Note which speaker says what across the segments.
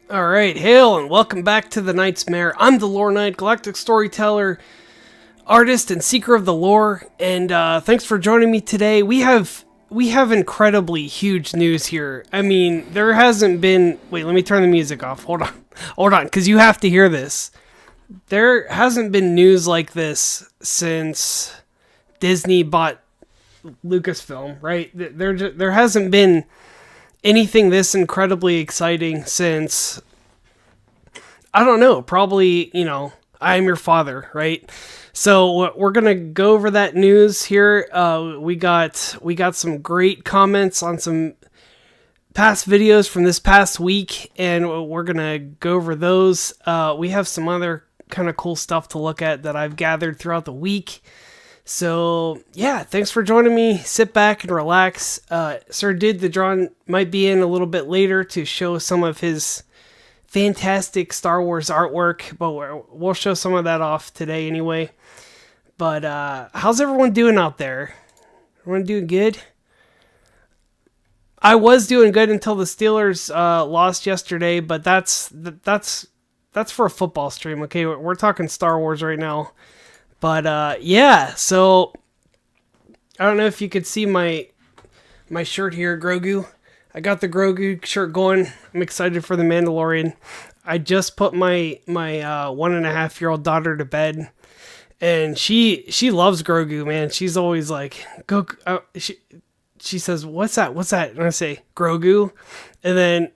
Speaker 1: Alright, hail and welcome back to the Knight's Mare. I'm the Lore Knight, galactic storyteller, artist, and seeker of the lore, and thanks for joining me today. We have incredibly huge news here. I mean, there hasn't been... Wait, let me turn the music off. Hold on, because you have to hear this. There hasn't been news like this since Disney bought Lucasfilm, right? There hasn't been anything this incredibly exciting since, I don't know, probably, I Am Your Father, right? So we're going to go over that news here. We got some great comments on some past videos from this past week, and we're going to go over those. We have some other kind of cool stuff to look at that I've gathered throughout the week. So, yeah, thanks for joining me. Sit back and relax. Sir Did the Drawn might be in a little bit later to show some of his fantastic Star Wars artwork, but we'll show some of that off today anyway. But how's everyone doing out there? Everyone doing good? I was doing good until the Steelers lost yesterday, but that's for a football stream, okay? We're talking Star Wars right now. But, yeah, so, I don't know if you could see my shirt here, Grogu. I got the Grogu shirt going. I'm excited for The Mandalorian. I just put my 1.5-year-old daughter to bed, and she loves Grogu, man. She's always like, go, she says, what's that? And I say, Grogu. And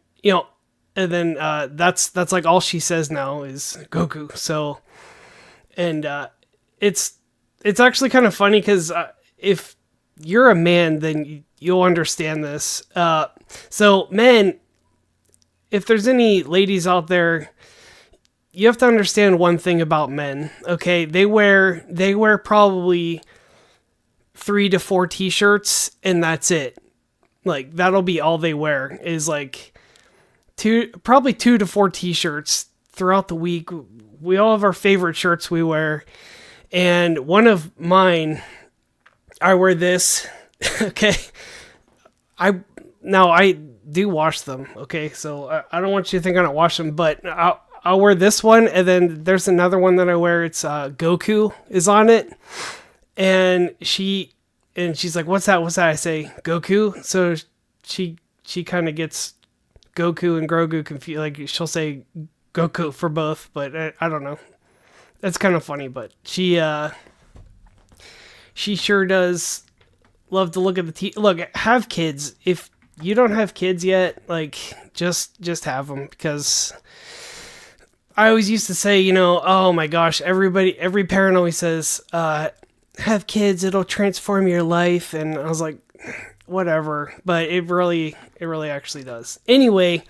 Speaker 1: then, that's like all she says now is Goku. So, and, it's actually kind of funny because if you're a man, then you'll understand this. So men, if there's any ladies out there, you have to understand one thing about men. Okay, they wear probably 3 to 4 t-shirts, and that's it. Like that'll be all they wear is like probably 2 to 4 t-shirts throughout the week. We all have our favorite shirts we wear. And one of mine, I wear this, okay? I do wash them, okay? So I don't want you to think I don't wash them, but I'll wear this one, and then there's another one that I wear. It's Goku is on it, and she's like, "What's that? What's that?" I say, "Goku." So she kind of gets Goku and Grogu confused. Like she'll say Goku for both, but I don't know. That's kind of funny, but she sure does love to look at the look, have kids. If you don't have kids yet, like just have them, because I always used to say, oh my gosh, every parent always says, have kids, it'll transform your life, and I was like, whatever, but it really actually does. Anyway,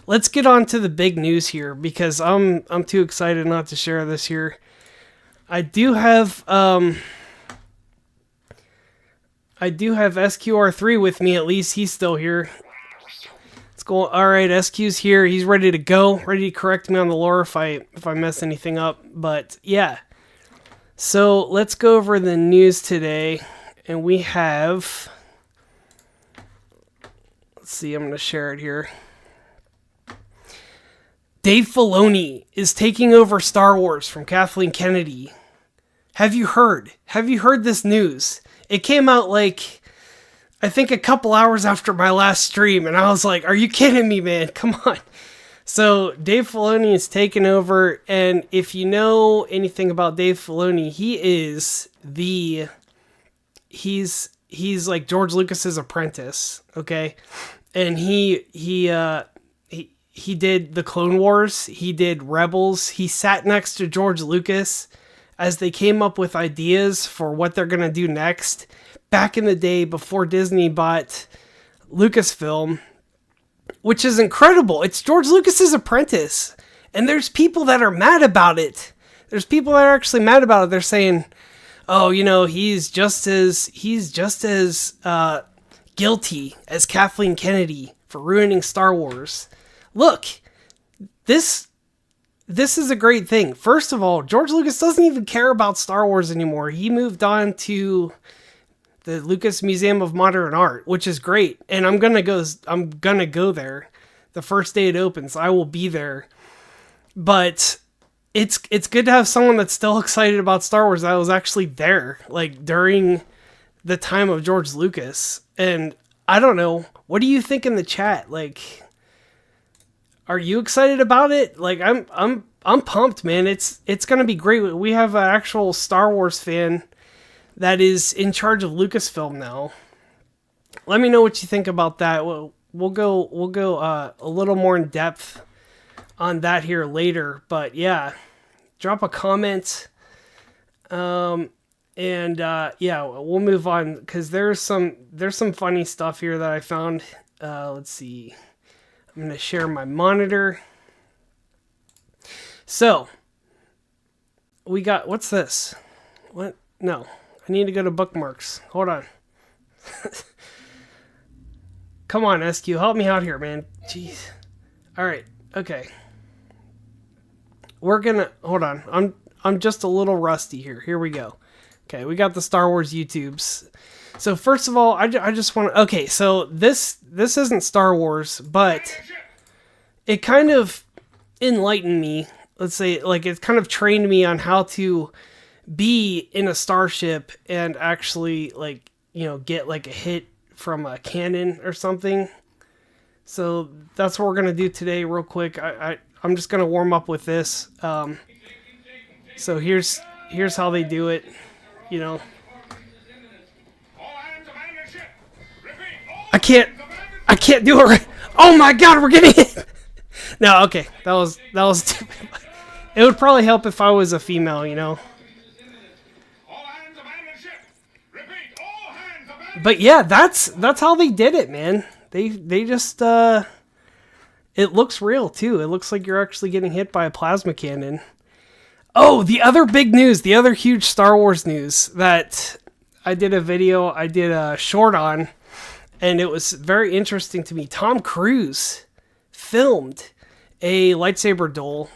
Speaker 1: let's get on to the big news here, because I'm too excited not to share this here. I do have SQR3 with me, at least he's still here. Let's go. All right, SQ's here. He's ready to go, ready to correct me on the lore if I mess anything up. But yeah. So, let's go over the news today, and we have, let's see, I'm going to share it here. Dave Filoni is taking over Star Wars from Kathleen Kennedy. Have you heard? Have you heard this news? It came out like, I think a couple hours after my last stream, and I was like, are you kidding me, man? Come on. So Dave Filoni is taking over, and if you know anything about Dave Filoni, he's like George Lucas's apprentice, okay? And he did the Clone Wars. He did Rebels. He sat next to George Lucas as they came up with ideas for what they're going to do next. Back in the day before Disney bought Lucasfilm, which is incredible. It's George Lucas's apprentice. And there's people that are mad about it. There's people that are actually mad about it. They're saying, oh, he's just as guilty as Kathleen Kennedy for ruining Star Wars. Look, this is a great thing. First of all, George Lucas doesn't even care about Star Wars anymore. He moved on to the Lucas Museum of Modern Art, which is great. And I'm gonna go there. the first day it opens. I will be there. But it's good to have someone that's still excited about Star Wars that was actually there, like during the time of George Lucas. And I don't know, what do you think in the chat? Like, are you excited about it? Like, I'm pumped, man. It's gonna be great. We have an actual Star Wars fan that is in charge of Lucasfilm now. Let me know what you think about that. We'll go a little more in depth on that here later. But yeah, drop a comment. Yeah, we'll move on because there's some funny stuff here that I found. Let's see. I'm gonna share my monitor. So we got, what's this? What? No, I need to go to bookmarks. Hold on. Come on, SQ, help me out here, man. Jeez. All right. Okay. We're gonna, hold on. I'm just a little rusty here. Here we go. Okay, we got the Star Wars YouTubes. So first of all, I just want to... Okay, so this isn't Star Wars, but it kind of enlightened me. Let's say, like, it kind of trained me on how to be in a starship and actually, like, you know, get, like, a hit from a cannon or something. So that's what we're going to do today real quick. I'm just going to warm up with this. So here's how they do it, you know. I can't do it right. Oh my god, we're getting it. No, okay. That was it would probably help if I was a female, you know. But yeah, that's how they did it, man. They just it looks real too. It looks like you're actually getting hit by a plasma cannon. Oh, the other big news, the other huge Star Wars news that I did a short on, and it was very interesting to me. Tom Cruise filmed a lightsaber duel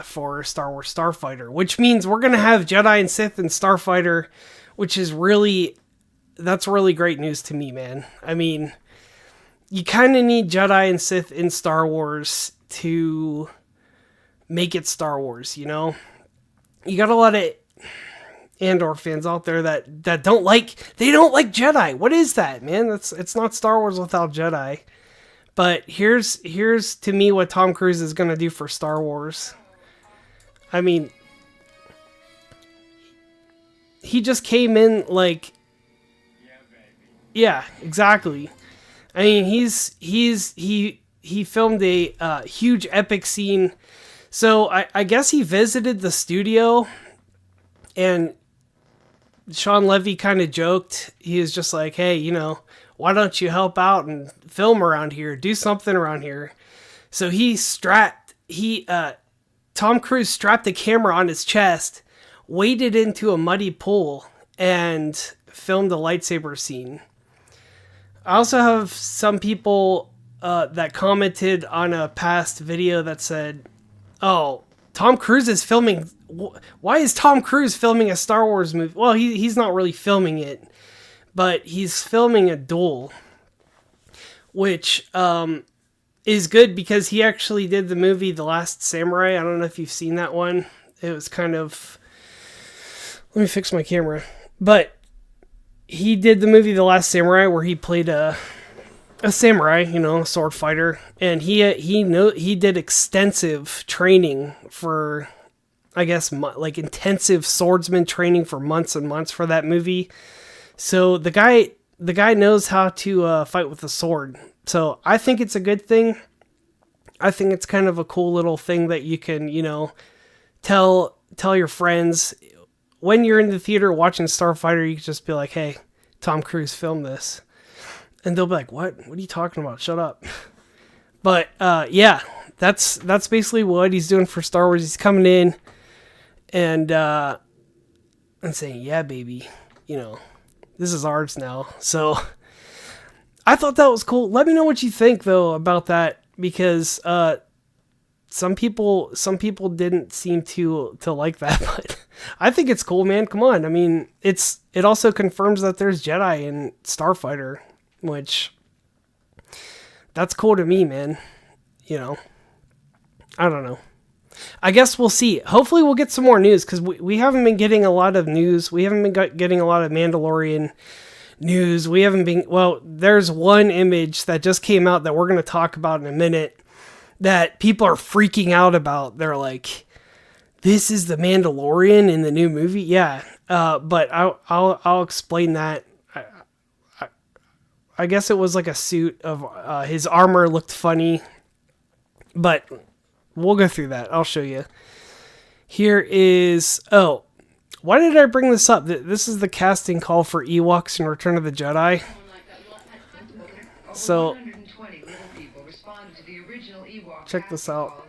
Speaker 1: for Star Wars Starfighter, which means we're going to have Jedi and Sith in Starfighter, which is that's really great news to me, man. I mean, you kind of need Jedi and Sith in Star Wars to make it Star Wars, you know? You got a lot of Andor fans out there that don't like Jedi. What is that, man? It's not Star Wars without Jedi. But here's to me what Tom Cruise is going to do for Star Wars. I mean, he just came in like, yeah, exactly. I mean, he filmed a huge epic scene. So I guess he visited the studio, and Sean Levy kind of joked. He was just like, hey, you know, why don't you help out and film around here? Do something around here. So Tom Cruise strapped a camera on his chest, waded into a muddy pool, and filmed a lightsaber scene. I also have some people that commented on a past video that said, oh, Tom Cruise is filming... Why is Tom Cruise filming a Star Wars movie? Well, he's not really filming it, but he's filming a duel, which is good because he actually did the movie The Last Samurai. I don't know if you've seen that one. It was kind of... Let me fix my camera. But he did the movie The Last Samurai where he played a samurai, you know, a sword fighter, and he did extensive training for, I guess, like intensive swordsman training for months and months for that movie. So the guy knows how to fight with a sword. So I think it's a good thing. I think it's kind of a cool little thing that you can, you know, tell your friends when you're in the theater watching Starfighter. You can just be like, hey, Tom Cruise filmed this. And they'll be like, what are you talking about? Shut up. But, yeah, that's basically what he's doing for Star Wars. He's coming in and saying, yeah, baby, you know, this is ours now. So I thought that was cool. Let me know what you think though about that, because, some people didn't seem to like that, but I think it's cool, man. Come on. I mean, it also confirms that there's Jedi in Starfighter, which that's cool to me, man. I don't know. I guess we'll see. Hopefully we'll get some more news, because we haven't been getting a lot of news. We haven't been getting a lot of Mandalorian news. We haven't been... Well, there's one image that just came out that we're going to talk about in a minute that people are freaking out about. They're like, this is the Mandalorian in the new movie? Yeah. But I'll explain that. I guess it was like a suit of... his armor looked funny. But... we'll go through that. I'll show you. Here is... Oh, why did I bring this up? This is the casting call for Ewoks in Return of the Jedi. So, check this out.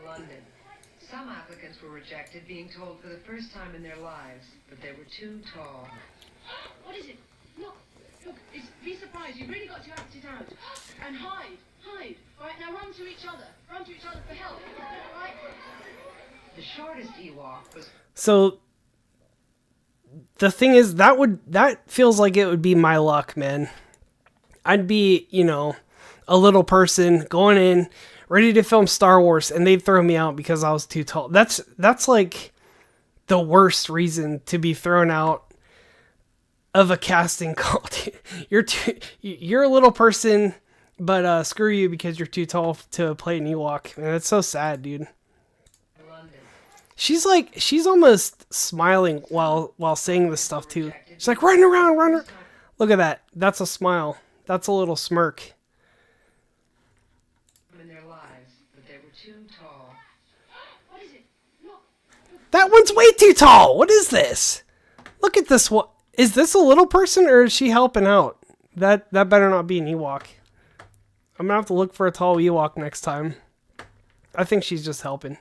Speaker 2: Some applicants were rejected, being told for the first time in their lives that they were too tall.
Speaker 3: What is it? Look, be surprised. You've really got to act it out. And hide. Right, now run to each other. Run to each other for help. Right?
Speaker 2: The shortest Ewok was...
Speaker 1: So, the thing is, that feels like it would be my luck, man. I'd be, a little person going in, ready to film Star Wars, and they'd throw me out because I was too tall. That's like the worst reason to be thrown out of a casting call. You're a little person... But screw you because you're too tall to play an Ewok. Man, that's so sad, dude. She's almost smiling while saying this stuff too. She's like, run around. Look at that. That's a smile. That's a little smirk.
Speaker 2: In their lives, but they were too tall.
Speaker 3: What is it? Look.
Speaker 1: That one's way too tall. What is this? Look at this one. Is this a little person or is she helping out? That better not be an Ewok. I'm gonna have to look for a tall Ewok next time. I think she's just helping.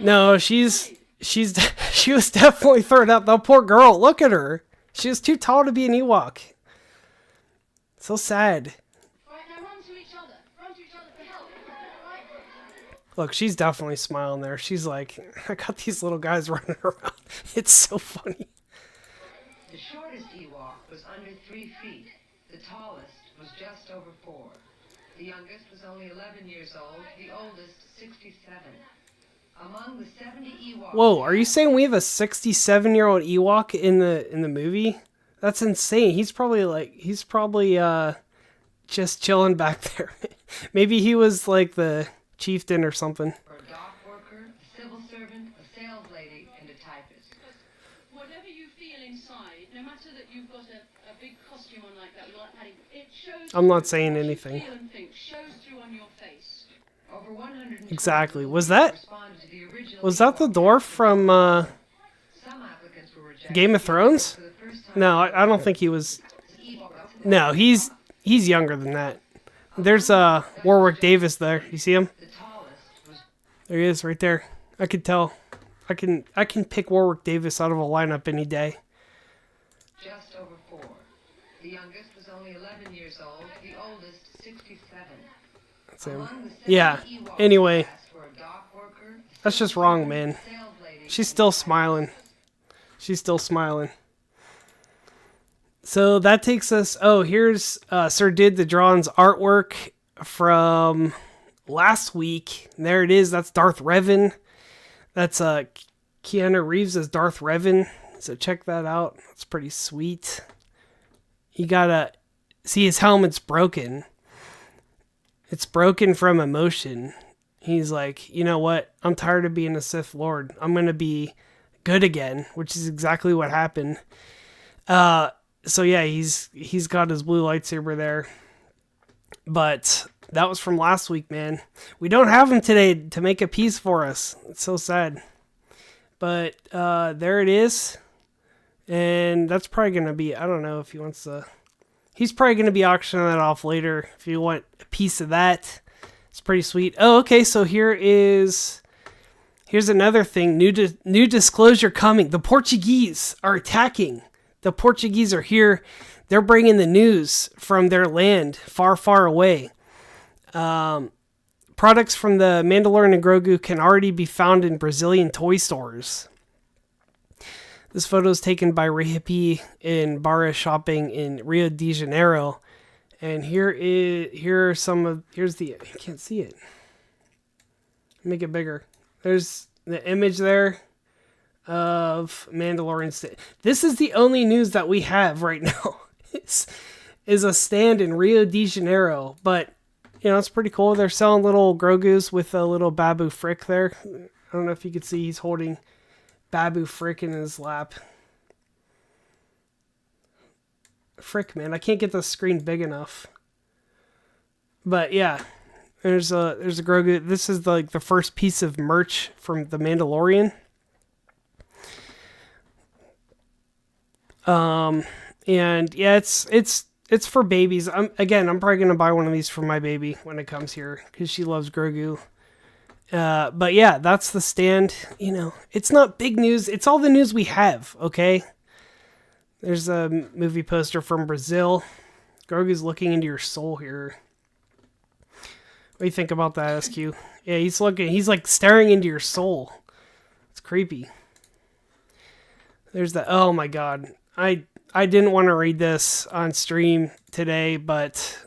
Speaker 1: No, she was definitely thrown out. The poor girl. Look at her. She was too tall to be an Ewok. So sad. Look, she's definitely smiling there. She's like, I got these little guys running around. It's so funny.
Speaker 2: The shortest Ewok was under 3 feet. The tallest was just over 4. The youngest was only 11 years old. The oldest, 67. Among the 70 Ewoks...
Speaker 1: Whoa, are you saying we have a 67-year-old Ewok in the movie? That's insane. He's probably just chilling back there. Maybe he was like the chieftain or something.
Speaker 2: For a dock worker, a civil servant, a sales lady, and a typist.
Speaker 3: Whatever you feel inside, no matter that you've got a big costume on like that, it shows...
Speaker 1: I'm not saying anything.
Speaker 3: Shows through on your face.
Speaker 2: Over 100
Speaker 1: Exactly. Was that the dwarf from Game of Thrones? No, I don't think he was. No, he's younger than that. There's Warwick Davis there. You see him? There he is, right there. I could tell. I can pick Warwick Davis out of a lineup any day.
Speaker 2: Just over 4. The youngest was only 11 years old. The oldest, 67.
Speaker 1: That's him. Yeah. Anyway, that's just wrong, man. She's still smiling. She's still smiling. So that takes us... Oh, here's Sir Did the Drawn's artwork from last week. There it is. That's Darth Revan. That's Keanu Reeves as Darth Revan. So check that out. That's pretty sweet. You gotta... See, his helmet's broken. It's broken from emotion. He's like, you know what? I'm tired of being a Sith Lord. I'm going to be good again, which is exactly what happened. So yeah, he's got his blue lightsaber there. But that was from last week, man. We don't have him today to make a piece for us. It's so sad. But there it is. And that's probably going to be, I don't know if he wants to... He's probably going to be auctioning that off later if you want a piece of that. It's pretty sweet. Oh, okay, so here's another thing. New disclosure coming. The Portuguese are attacking. The Portuguese are here. They're bringing the news from their land far, far away. Products from the Mandalorian and Grogu can already be found in Brazilian toy stores. This photo is taken by Rehipi in Barra Shopping in Rio de Janeiro. And here's the, I can't see it. Make it bigger. There's the image there of Mandalorian. This is the only news that we have right now. is a stand in Rio de Janeiro, but it's pretty cool. They're selling little Grogus with a little Babu Frick there. I don't know if you can see, he's holding Babu Frick in his lap. Frick, man, I can't get the screen big enough. But yeah, there's a Grogu. This is like the first piece of merch from The Mandalorian. And yeah, it's for babies. I'm probably gonna buy one of these for my baby when it comes here because she loves Grogu. But yeah, that's the stand. It's not big news. It's all the news we have. Okay. There's a movie poster from Brazil. Grogu's looking into your soul here. What do you think about that, SQ? Yeah, he's like staring into your soul. It's creepy. There's the, oh my god. I didn't want to read this on stream today, but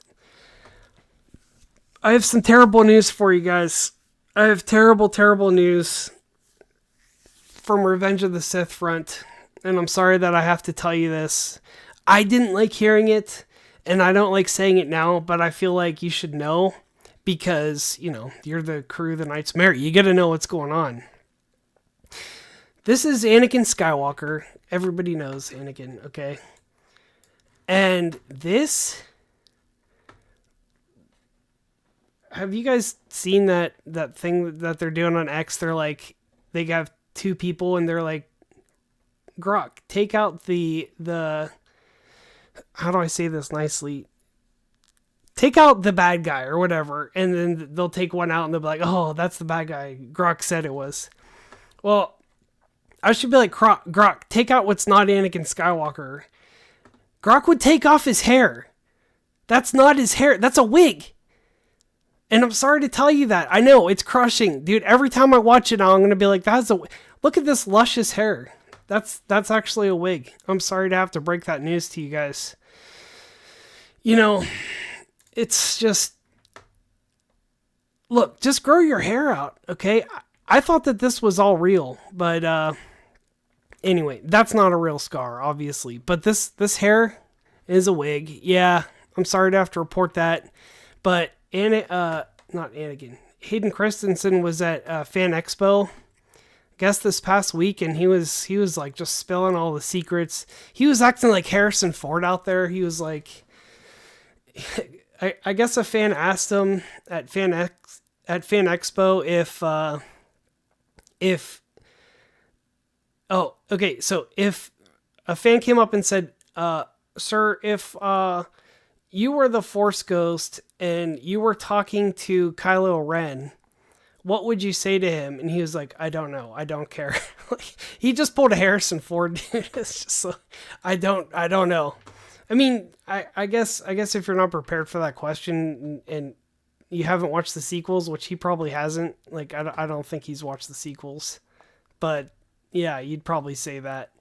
Speaker 1: I have some terrible news for you guys. I have terrible, terrible news from Revenge of the Sith front. And I'm sorry that I have to tell you this. I didn't like hearing it, and I don't like saying it now, but I feel like you should know because, you're the crew, the Knights Mare. You got to know what's going on. This is Anakin Skywalker. Everybody knows Anakin, okay? And this... Have you guys seen that thing that they're doing on X? They're like, they have two people and they're like, Grok, take out the how do I say this nicely? Take out the bad guy or whatever, and then they'll take one out and they'll be like, oh, that's the bad guy. Grok said it was. Well, I should be like, Grok, take out what's not Anakin Skywalker. Grok would take off his hair. That's not his hair. That's a wig. And I'm sorry to tell you that. I know, it's crushing. Dude, every time I watch it now, I'm going to be like, look at this luscious hair. That's actually a wig. I'm sorry to have to break that news to you guys. It's just... Look, just grow your hair out, okay? I thought that this was all real, but anyway, that's not a real scar, obviously. But this hair is a wig. Yeah, I'm sorry to have to report that. But, not Anakin. Hayden Christensen was at Fan Expo, I guess this past week, and he was like just spilling all the secrets. He was acting like Harrison Ford out there. He was like, I guess a fan asked him at Fan Expo so if a fan came up and said, sir, if you were the Force Ghost and you were talking to Kylo Ren, what would you say to him? And he was like, I don't know. I don't care. He just pulled a Harrison Ford. It's just like, I don't know. I mean, I guess if you're not prepared for that question and you haven't watched the sequels, which he probably hasn't, like, I don't think he's watched the sequels, but yeah, you'd probably say that.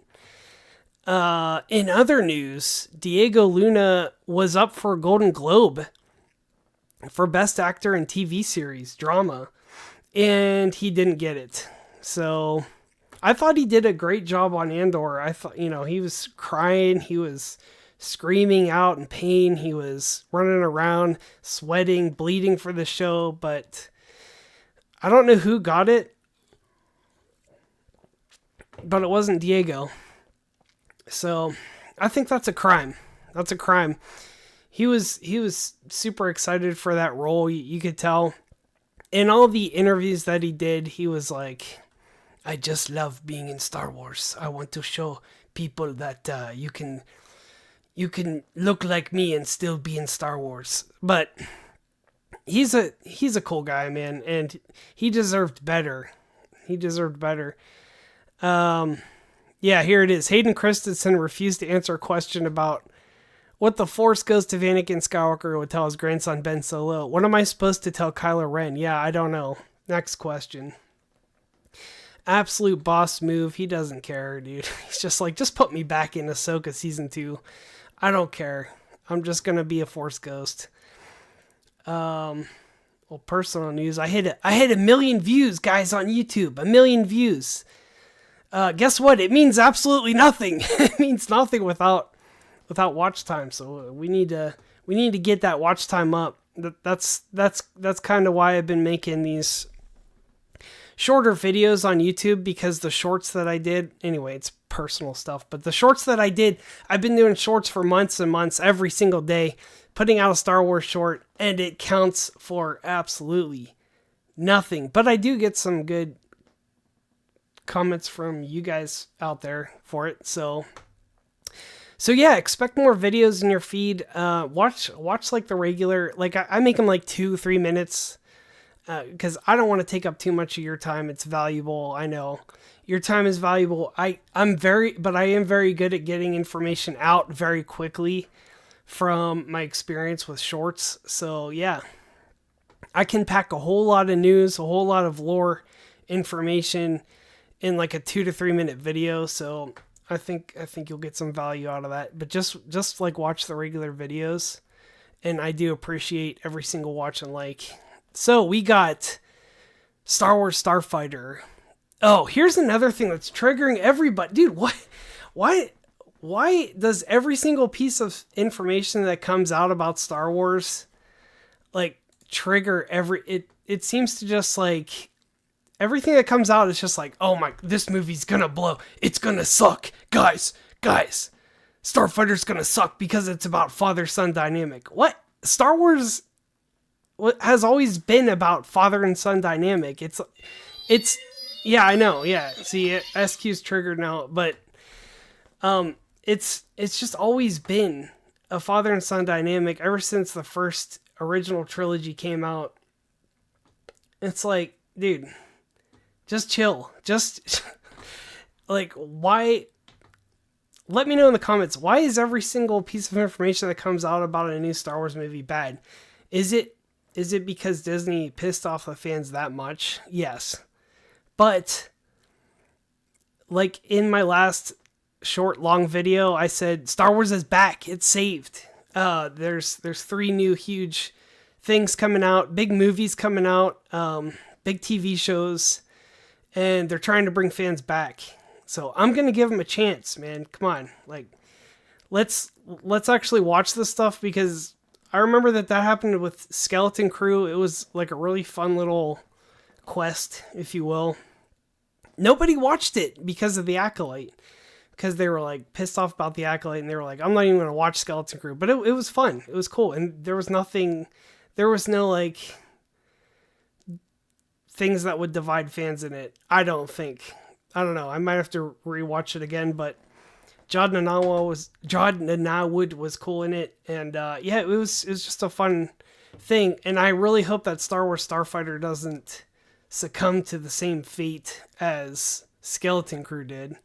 Speaker 1: In other news, Diego Luna was up for a Golden Globe for Best Actor in TV Series Drama, and he didn't get it. So I thought he did a great job on Andor. I thought, he was crying, he was screaming out in pain, he was running around, sweating, bleeding for the show, but I don't know who got it, but it wasn't Diego. So I think that's a crime. That's a crime. He was super excited for that role. You could tell in all the interviews that he did, he was like, I just love being in Star Wars. I want to show people that you can look like me and still be in Star Wars. But he's a cool guy, man, and he deserved better. Yeah, here it is. Hayden Christensen refused to answer a question about what the Force Ghost of Anakin Skywalker would tell his grandson Ben Solo. What am I supposed to tell Kylo Ren? Yeah, I don't know. Next question. Absolute boss move. He doesn't care, dude. He's just like, just put me back in Ahsoka Season 2. I don't care. I'm just gonna be a Force ghost. Well, personal news. I hit 1 million views, guys, on YouTube. 1 million views. Guess what? It means absolutely nothing. It means nothing without watch time. So we need to get that watch time up. That's kind of why I've been making these shorter videos on YouTube, because the shorts that I did, anyway, it's personal stuff, but the shorts that I did, I've been doing shorts for months and months, every single day, putting out a Star Wars short, and it counts for absolutely nothing. But I do get some good comments from you guys out there for it. So yeah, expect more videos in your feed. Watch like the regular, like I make them like 2-3 minutes, because I don't want to take up too much of your time. It's valuable. I know your time is valuable. I am very good at getting information out very quickly from my experience with shorts. So yeah, I can pack a whole lot of news, a whole lot of lore information in like a 2 to 3 minute video. So I think you'll get some value out of that. But just like watch the regular videos, and I do appreciate every single watch and like. So we got Star Wars Starfighter. Oh, here's another thing that's triggering everybody. Dude, why does every single piece of information that comes out about Star Wars like trigger it seems to just like everything that comes out is just like, oh my, this movie's gonna blow. It's gonna suck. Guys, Starfighter's gonna suck because it's about father-son dynamic. What? Star Wars has always been about father and son dynamic. It's yeah, I know. Yeah. See, SQ's triggered now, but it's just always been a father and son dynamic ever since the first original trilogy came out. It's like, dude, just chill. Just like, why? Let me know in the comments, why is every single piece of information that comes out about a new Star Wars movie bad? Is it because Disney pissed off the fans that much? Yes. But like in my last long video, I said Star Wars is back. It's saved. There's 3 new huge things coming out, big movies coming out, big TV shows, and they're trying to bring fans back. So I'm going to give them a chance, man. Come on. Like, let's actually watch this stuff, because I remember that happened with Skeleton Crew. It was like a really fun little quest, if you will. Nobody watched it because of the Acolyte, because they were like pissed off about the Acolyte, and they were like, I'm not even going to watch Skeleton Crew. But it was fun. It was cool. And there was no like things that would divide fans in it. I don't think. I don't know. I might have to rewatch it again, but Jod Nanawood was cool in it. And yeah, it was just a fun thing. And I really hope that Star Wars Starfighter doesn't succumb to the same fate as Skeleton Crew did.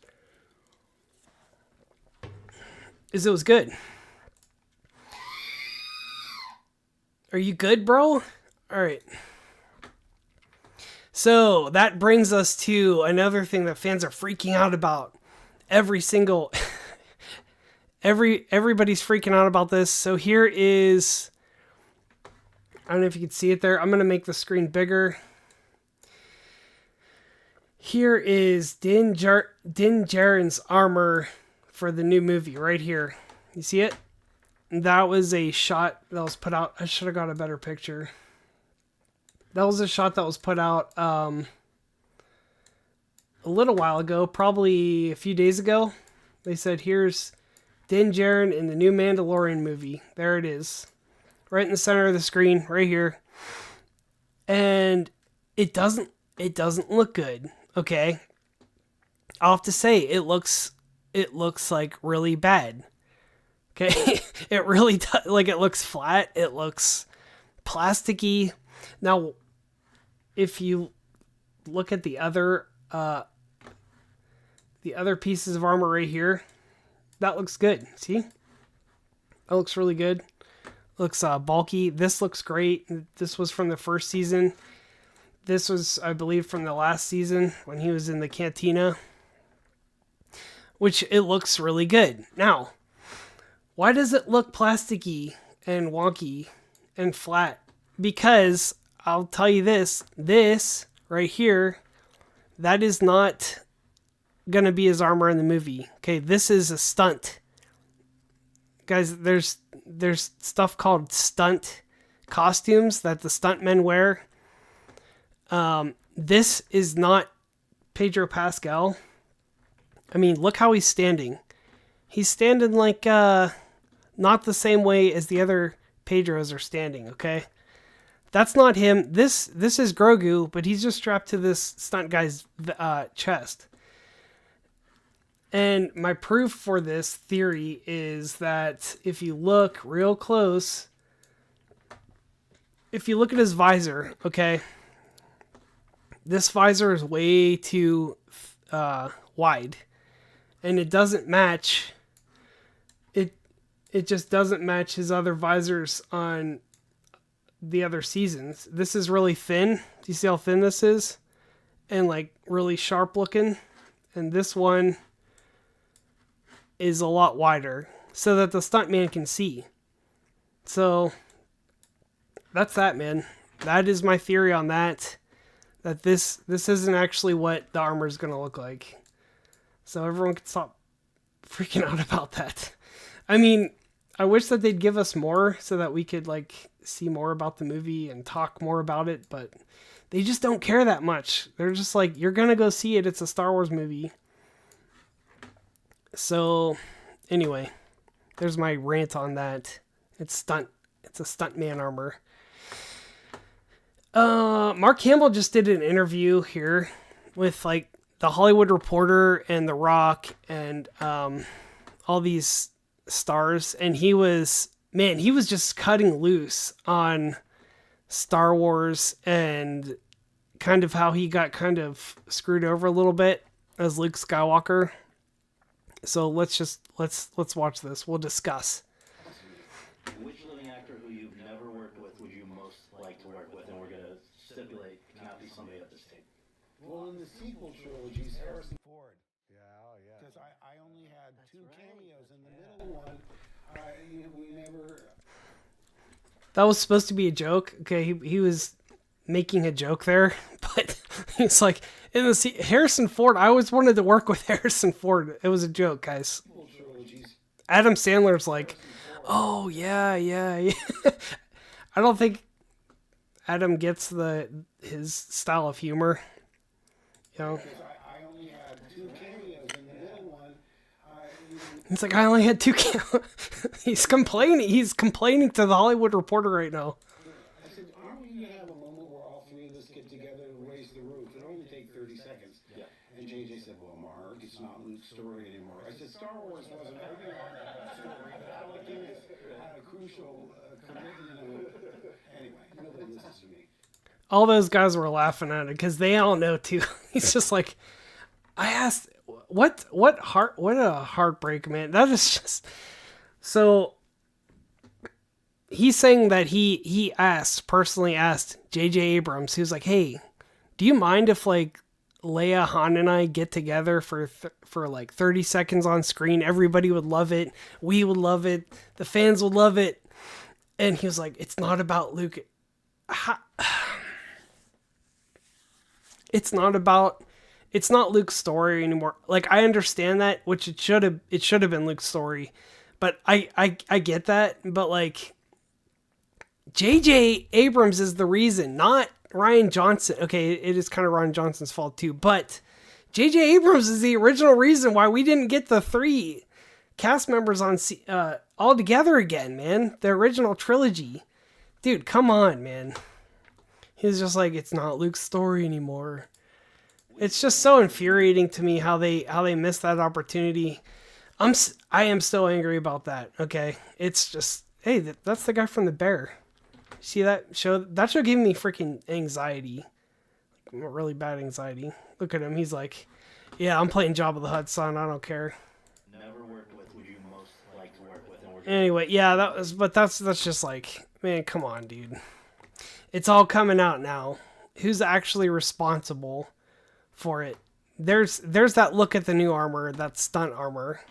Speaker 1: It was good. Are you good, bro? All right. So that brings us to another thing that fans are freaking out about. Everybody's freaking out about this. So here is, I don't know if you can see it there. I'm going to make the screen bigger. Here is Din Djarin's armor for the new movie right here. You see it? That was a shot that was put out. I should have got a better picture. That was a shot that was put out a little while ago, probably a few days ago. They said, here's Din Djarin in the new Mandalorian movie. There it is. Right in the center of the screen, right here. And it doesn't look good, okay? I'll have to say, it looks like really bad. Okay? It really does. Like, it looks flat. It looks plasticky. Now, if you look at the other pieces of armor right here, that looks good. See? That looks really good. Looks bulky. This looks great. This was from the first season. This was, I believe, from the last season when he was in the cantina, which it looks really good. Now, Why does it look plasticky and wonky and flat? Because I'll tell you this right here, that is not going to be his armor in the movie. Okay, this is a stunt. Guys, there's stuff called stunt costumes that the stuntmen wear. This is not Pedro Pascal. I mean, look how he's standing. He's standing like not the same way as the other Pedros are standing, okay? That's not him. This is Grogu, but he's just strapped to this stunt guy's chest. And my proof for this theory is that if you look real close, if you look at his visor, okay, this visor is way too wide, and it doesn't match. It just doesn't match his other visors on the other seasons. This is really thin. Do you see how thin this is? And like really sharp looking. And this one is a lot wider so that the stuntman can see. So that's that, man. That is my theory on that. That this isn't actually what the armor is going to look like. So everyone can stop freaking out about that. I mean, I wish that they'd give us more so that we could like see more about the movie and talk more about it, but they just don't care that much. They're just like, you're going to go see it. It's a Star Wars movie. So anyway, there's my rant on that. It's a stuntman armor. Mark Hamill just did an interview here with like the Hollywood Reporter and The Rock and all these stars, and he was just cutting loose on Star Wars and kind of how he got kind of screwed over a little bit as Luke Skywalker. So let's watch this. We'll discuss.
Speaker 4: Which living actor who you've never worked with would you most like to work with? And we're going to stipulate it cannot be somebody at this tape.
Speaker 5: Well, in the sequel trilogies, Harrison Ford. Yeah, oh yeah. Because I only had two cameos in the middle one. We never.
Speaker 1: That was supposed to be a joke. Okay, he was making a joke there, but he's like, in the Harrison Ford. I always wanted to work with Harrison Ford. It was a joke, guys. Adam Sandler's like, oh yeah. I don't think Adam gets his style of humor. You know.
Speaker 5: I only had two cameos in the middle one.
Speaker 1: It's like, I only had two cameos. He's complaining. He's complaining to the Hollywood Reporter right now.
Speaker 5: I said, aren't we going to have a moment where all three of us get together and raise the roof? It'll only take 30 seconds. Yeah. And JJ said, well, Mark, it's not Luke's story anymore. I said, Star Wars wasn't a story. It had a crucial commitment. Anyway, nobody listens to me.
Speaker 1: All those guys were laughing at it because they all know too. He's just like, I asked, what a heartbreak, man. That is just so. He's saying that he personally asked J.J. Abrams. He was like, hey, do you mind if like Leia, Han, and I get together for like 30 seconds on screen? Everybody would love it. We would love it. The fans would love it. And he was like, it's not about Luke. It's not Luke's story anymore. Like, I understand that, which it should have been Luke's story, but I get that. But like, J.J. Abrams is the reason, not Rian Johnson. Okay, it is kind of Rian Johnson's fault too, but J.J. Abrams is the original reason why we didn't get the three cast members on all together again, man. The original trilogy, dude. Come on, man. He's just like, it's not Luke's story anymore. It's just so infuriating to me how they missed that opportunity. I am still angry about that. Okay, it's just, hey, that's the guy from The Bear. See that show? That show gave me freaking anxiety, like really bad anxiety. Look at him. He's like, yeah, I'm playing Jabba the Hutt, son. I don't care.
Speaker 4: Never worked with would you most like to work with? And
Speaker 1: Anyway, yeah, that's just like, man, come on, dude. It's all coming out now. Who's actually responsible for it? There's that look at the new armor, that stunt armor.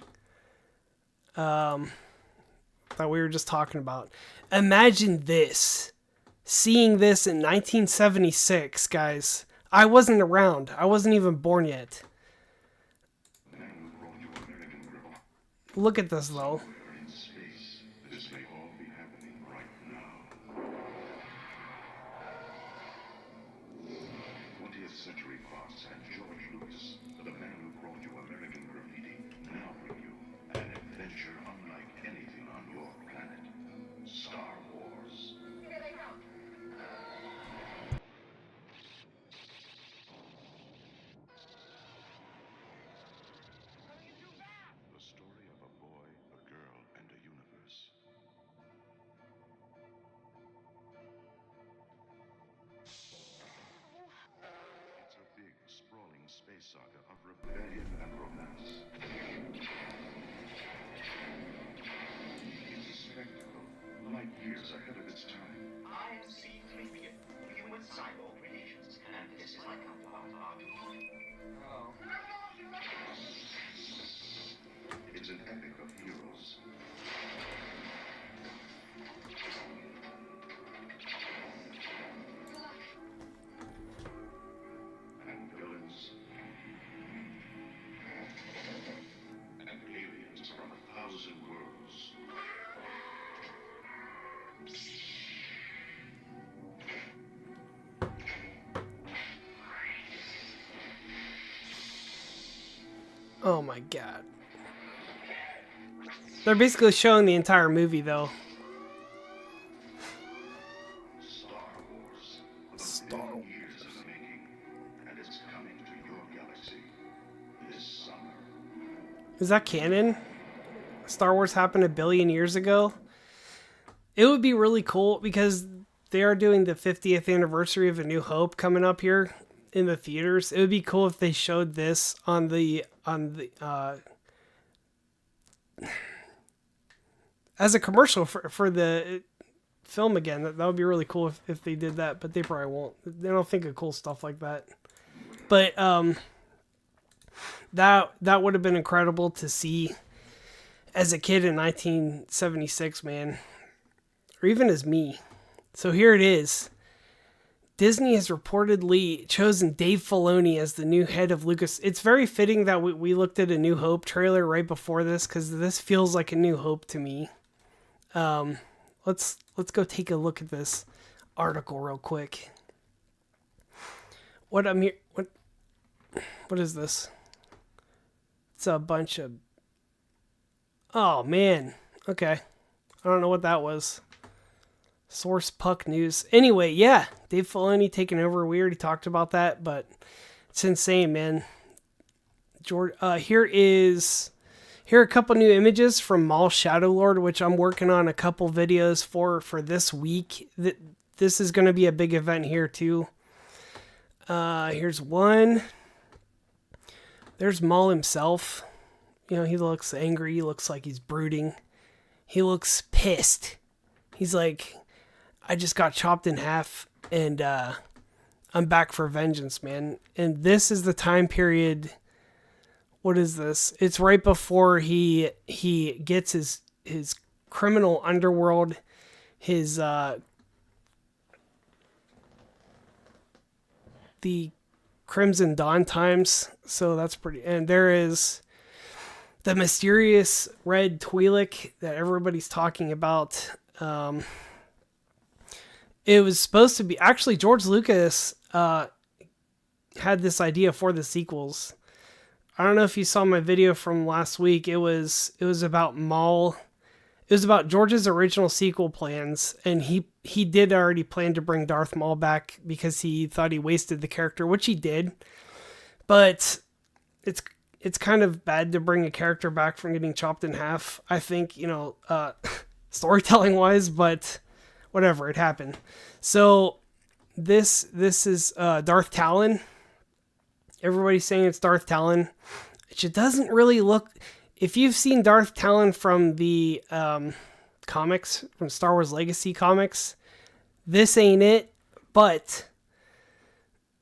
Speaker 1: that we were just talking about. Imagine this. Seeing this in 1976, guys. I wasn't around. I wasn't even born yet. Look at this, though.
Speaker 6: This may all be happening right now. 20th Century Fox and George Lucas, the man who brought you American Graffiti, now bring you an adventure unlike anything on your planet. Star Wars.
Speaker 3: Here they come.
Speaker 6: The story of a boy, a girl, and a universe. It's a big, sprawling space saga of rebellion and romance. It's a spectacle, light years ahead of its time.
Speaker 7: I am C-3PO, human cyborg relations, and this is my counterpart, R2. Oh.
Speaker 6: It's an epic of heroes. And villains. And aliens from 1,000 worlds.
Speaker 1: Oh my god. They're basically showing the entire movie, though.
Speaker 6: Star Wars. A billion years in the making. And it's coming to your galaxy this summer.
Speaker 1: Is that canon? Star Wars happened 1 billion years ago? It would be really cool because they are doing the 50th anniversary of A New Hope coming up here in the theaters. It would be cool if they showed this on the as a commercial for the film again. That would be really cool if they did that, but they probably won't. They don't think of cool stuff like that. But that would have been incredible to see as a kid in 1976, man. Or even as me. So here it is. Disney has reportedly chosen Dave Filoni as the new head of Lucas. It's very fitting that we looked at a New Hope trailer right before this, because this feels like a New Hope to me. Let's go take a look at this article real quick. What is this? It's a bunch of... Oh, man. Okay. I don't know what that was. Source Puck News. Anyway, yeah. Dave Filoni taking over. We already talked about that, but it's insane, man. George, here are a couple new images from Maul Shadowlord, which I'm working on a couple videos for this week. This is going to be a big event here, too. Here's one. There's Maul himself. You know, he looks angry. He looks like he's brooding. He looks pissed. He's like, I just got chopped in half, and I'm back for vengeance, man. And this is the time period. What is this? It's right before he gets his criminal underworld, his the Crimson Dawn times. So that's pretty. And there is the mysterious red Twi'lek that everybody's talking about. It was supposed to be... Actually, George Lucas had this idea for the sequels. I don't know if you saw my video from last week. It was about Maul. It was about George's original sequel plans, and he did already plan to bring Darth Maul back because he thought he wasted the character, which he did. But it's kind of bad to bring a character back from getting chopped in half, I think, storytelling wise, but whatever, it happened. So this is Darth Talon. Everybody's saying it's Darth Talon. It doesn't really look... If you've seen Darth Talon from the comics, from Star Wars Legacy comics, this ain't it, but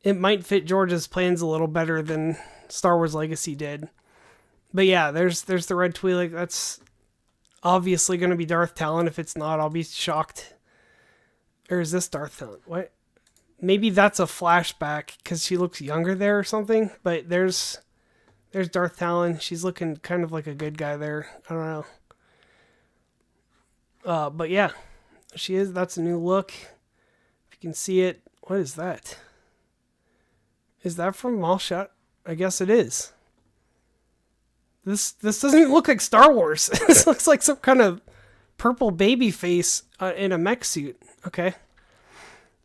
Speaker 1: it might fit George's plans a little better than Star Wars Legacy did. But yeah, there's the red Twi'lek. obviously going to be Darth Talon. If it's not, I'll be shocked. Or is this Darth Talon? What? Maybe that's a flashback because she looks younger there or something. But there's Darth Talon. She's looking kind of like a good guy there. I don't know. But yeah, she is. That's a new look. If you can see it. What is that? Is that from Mall Shut? I guess it is. This doesn't even look like Star Wars. This looks like some kind of purple baby face in a mech suit. Okay.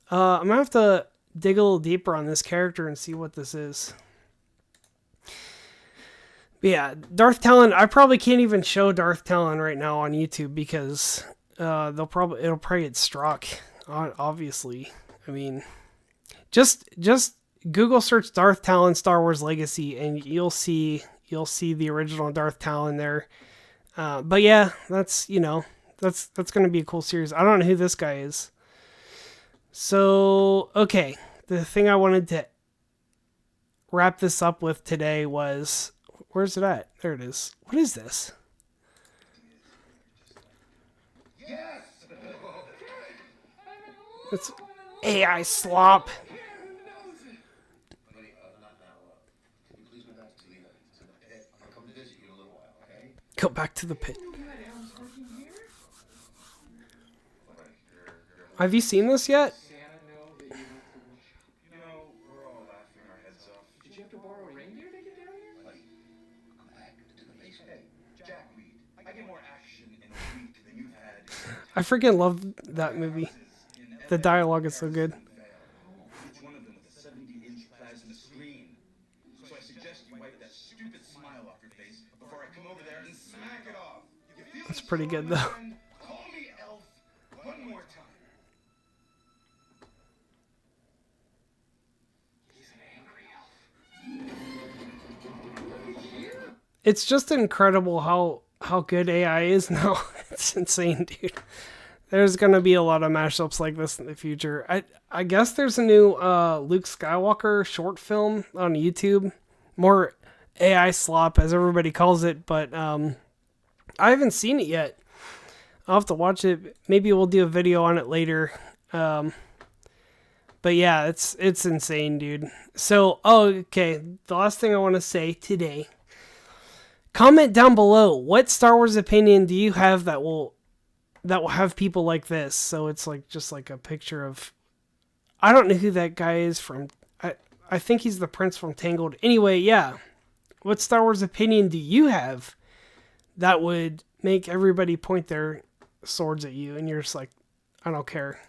Speaker 1: I'm gonna have to dig a little deeper on this character and see what this is. But yeah, Darth Talon. I probably can't even show Darth Talon right now on YouTube because it'll probably get struck. Obviously, I mean, just Google search Darth Talon Star Wars Legacy and you'll see the original Darth Talon there. But yeah, that's going to be a cool series. I don't know who this guy is. So, okay. The thing I wanted to wrap this up with today was, where's it at? There it is. What is this? It's AI slop. Go back to the pit. Have you seen this yet? I freaking love that movie. The dialogue is so good. That's pretty good though. It's just incredible how good AI is now. It's insane, dude. There's gonna be a lot of mashups like this in the future. I guess there's a new Luke Skywalker short film on YouTube. More AI slop, as everybody calls it, but I haven't seen it yet. I'll have to watch it. Maybe we'll do a video on it later. But yeah, it's insane, dude. So, okay. The last thing I want to say today. Comment down below, what Star Wars opinion do you have that will have people like this? So it's like just like a picture of, I don't know who that guy is from. I think he's the prince from Tangled. Anyway, yeah. What Star Wars opinion do you have that would make everybody point their swords at you and you're just like, I don't care.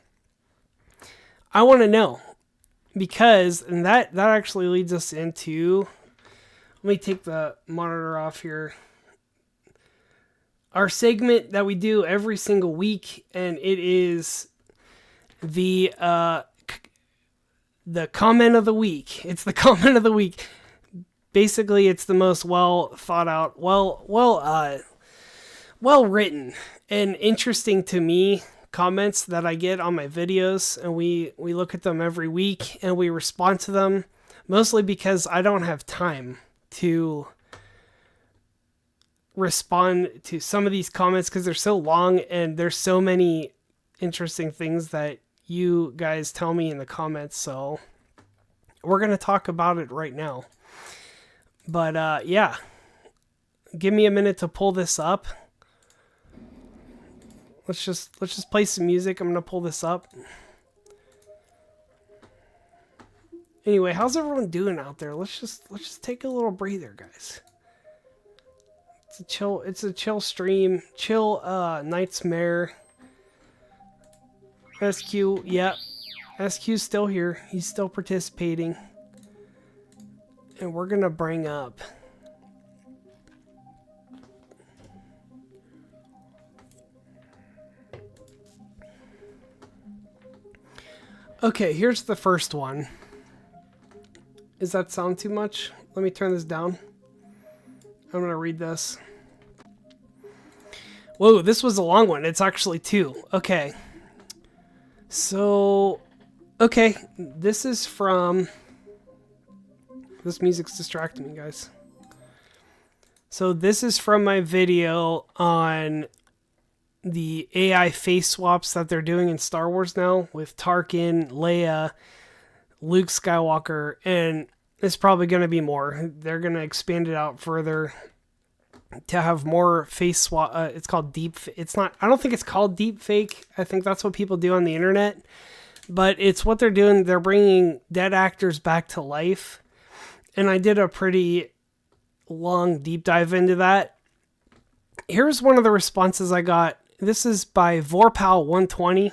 Speaker 1: I want to know, because, and that actually leads us into, let me take the monitor off here. Our segment that we do every single week, and it is the comment of the week. It's the comment of the week. Basically, it's the most well thought out, well written and interesting to me comments that I get on my videos, and we look at them every week and we respond to them, mostly because I don't have time to respond to some of these comments because they're so long and there's so many interesting things that you guys tell me in the comments. So we're going to talk about it right now. But yeah, give me a minute to pull this up. Let's just play some music. I'm going to pull this up. Anyway, how's everyone doing out there? Let's just take a little breather, guys. It's a chill stream. Chill Knight's Mare. SQ, yeah. SQ's still here. He's still participating. And we're gonna bring up okay, here's the first one. Does that sound too much? Let me turn this down. I'm gonna read this. Whoa, this was a long one. It's actually 2. Okay. So, okay, this is from... This music's distracting me, guys. So this is from my video on the AI face swaps that they're doing in Star Wars now with Tarkin, Leia, Luke Skywalker, and it's probably going to be more. They're going to expand it out further to have more face swap. It's called deep. It's not. I don't think it's called deep fake. I think that's what people do on the internet. But it's what they're doing. They're bringing dead actors back to life, and I did a pretty long deep dive into that. Here's one of the responses I got. This is by Vorpal120.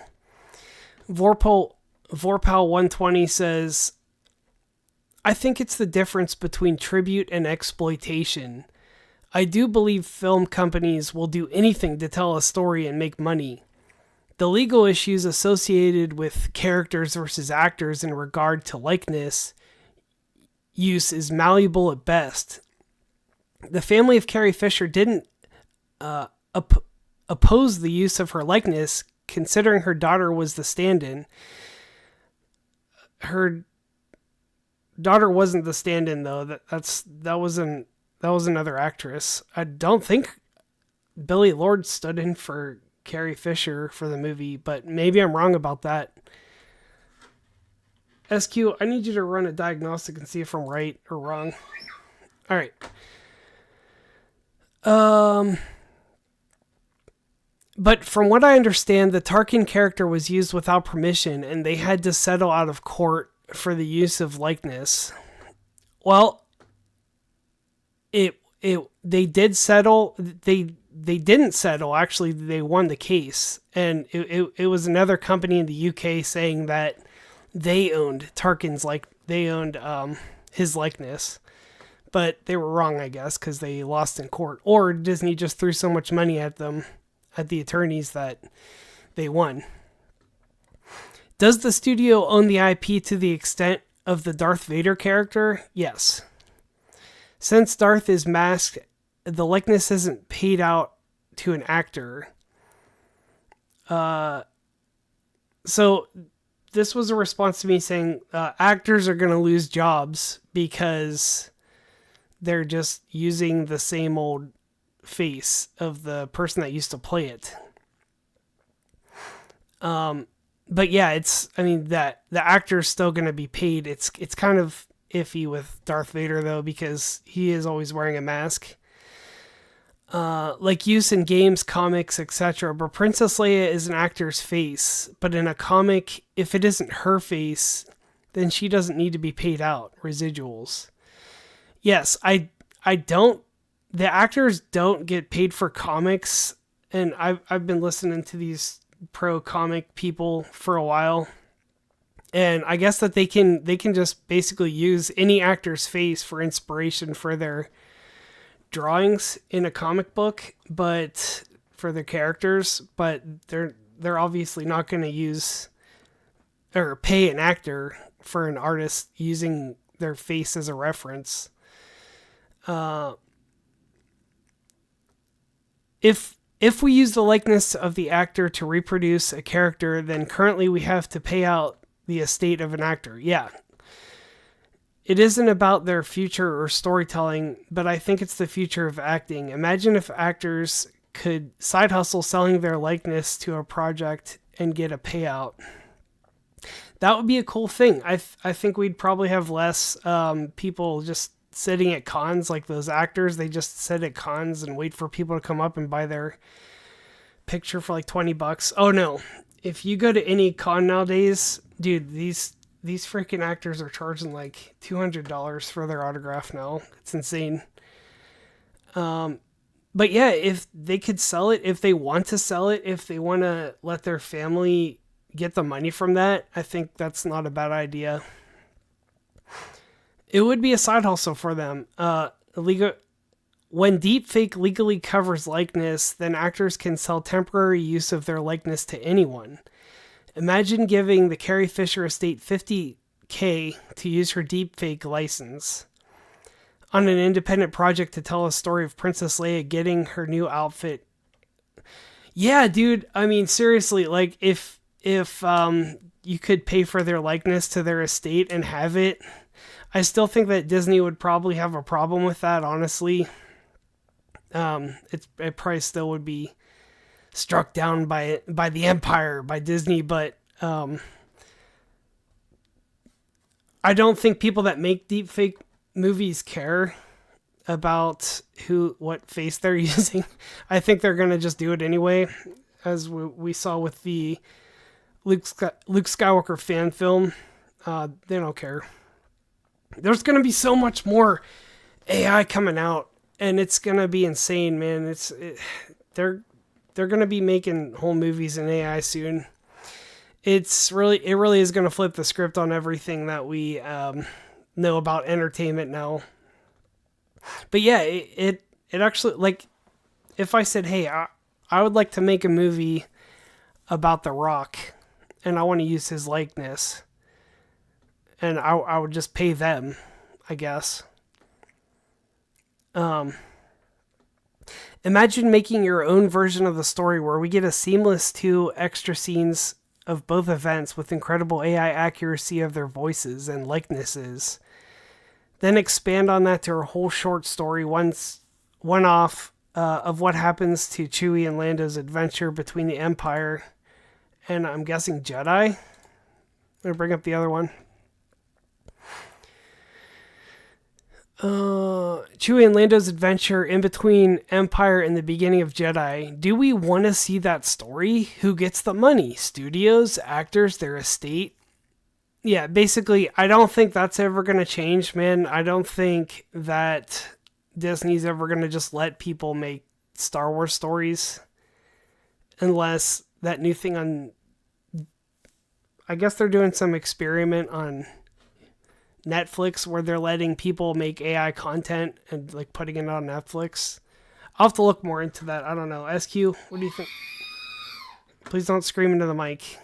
Speaker 1: Vorpal120 says, I think it's the difference between tribute and exploitation. I do believe film companies will do anything to tell a story and make money. The legal issues associated with characters versus actors in regard to likeness use is malleable at best. The family of Carrie Fisher didn't oppose the use of her likeness, considering her daughter was the stand-in. Her daughter wasn't the stand-in though. That was another actress. I don't think Billie Lourd stood in for Carrie Fisher for the movie, but maybe I'm wrong about that. SQ, I need you to run a diagnostic and see if I'm right or wrong. All right. But from what I understand, the Tarkin character was used without permission, and they had to settle out of court for the use of likeness. Well, they did settle. They didn't settle. Actually, they won the case, and it was another company in the UK saying that they owned his likeness, but they were wrong, I guess, because they lost in court, or Disney just threw so much money at them, at the attorneys, that they won. Does the studio own the IP to the extent of the Darth Vader character? Yes. Since Darth is masked, the likeness isn't paid out to an actor. So this was a response to me saying actors are going to lose jobs because they're just using the same old face of the person that used to play it. But yeah, the actor's still going to be paid. It's kind of iffy with Darth Vader though, because he is always wearing a mask. Like use in games, comics, etc. But Princess Leia is an actor's face. But in a comic, if it isn't her face, then she doesn't need to be paid out residuals. Yes, the actors don't get paid for comics, and I've been listening to these pro comic people for a while, and I guess that they can just basically use any actor's face for inspiration for their drawings in a comic book, but for their characters, but they're obviously not going to use or pay an actor for an artist using their face as a reference. If we use the likeness of the actor to reproduce a character, then currently we have to pay out the estate of an actor. Yeah. It isn't about their future or storytelling, but I think it's the future of acting. Imagine if actors could side hustle selling their likeness to a project and get a payout. That would be a cool thing. I think we'd probably have less people just sitting at cons like those actors. They just sit at cons and wait for people to come up and buy their picture for like $20. Oh no. If you go to any con nowadays, dude, these freaking actors are charging like $200 for their autograph now. It's insane. But yeah, if they could sell it, if they want to sell it, if they want to let their family get the money from that, I think that's not a bad idea. It would be a side hustle for them. When deepfake legally covers likeness, then actors can sell temporary use of their likeness to anyone. Imagine giving the Carrie Fisher estate $50,000 to use her deepfake license on an independent project to tell a story of Princess Leia getting her new outfit. Yeah, dude. I mean, seriously, like if you could pay for their likeness to their estate and have it, I still think that Disney would probably have a problem with that, honestly. It probably still would be struck down by the Empire, by Disney, but I don't think people that make deepfake movies care about what face they're using. I think they're gonna just do it anyway, as we saw with the Luke Skywalker fan film. They don't care. There's gonna be so much more AI coming out, and it's gonna be insane, man. They're gonna be making whole movies in AI soon. It really is gonna flip the script on everything that we know about entertainment now. But yeah, it actually, like, if I said, hey, I would like to make a movie about The Rock, and I want to use his likeness, and I would just pay them, I guess. Imagine making your own version of the story where we get a seamless 2 extra scenes of both events with incredible AI accuracy of their voices and likenesses. Then expand on that to a whole short story, one-off of what happens to Chewie and Lando's adventure between the Empire and, I'm guessing, Jedi? I'm going to bring up the other one. Chewie and Lando's adventure in between Empire and the beginning of Jedi. Do we want to see that story? Who gets the money? Studios, actors, their estate? Yeah, basically, I don't think that's ever going to change, man. I don't think that Disney's ever going to just let people make Star Wars stories. Unless that new thing on... I guess they're doing some experiment on Netflix where they're letting people make AI content and like putting it on Netflix. I'll have to look more into that. I don't know. SQ, what do you think? Please don't scream into the mic.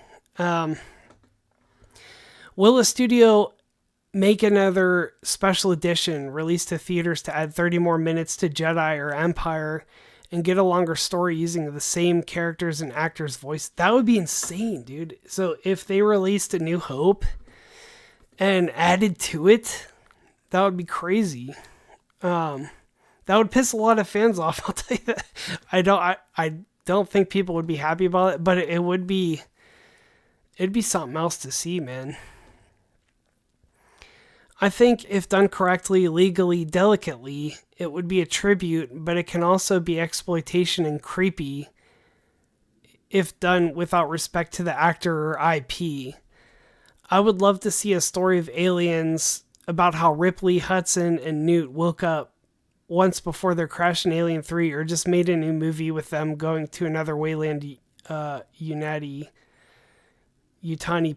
Speaker 1: Will a studio make another special edition released to theaters to add 30 more minutes to Jedi or Empire and get a longer story using the same characters and actors' voice? That would be insane, dude. So if they released A New Hope and added to it, that would be crazy. That would piss a lot of fans off, I'll tell you that. I don't think people would be happy about it, but it'd be something else to see, man. I think if done correctly, legally, delicately, it would be a tribute, but it can also be exploitation and creepy if done without respect to the actor or IP. I would love to see a story of aliens about how Ripley, Hudson, and Newt woke up once before their crash in Alien 3, or just made a new movie with them going to another Wayland Yutani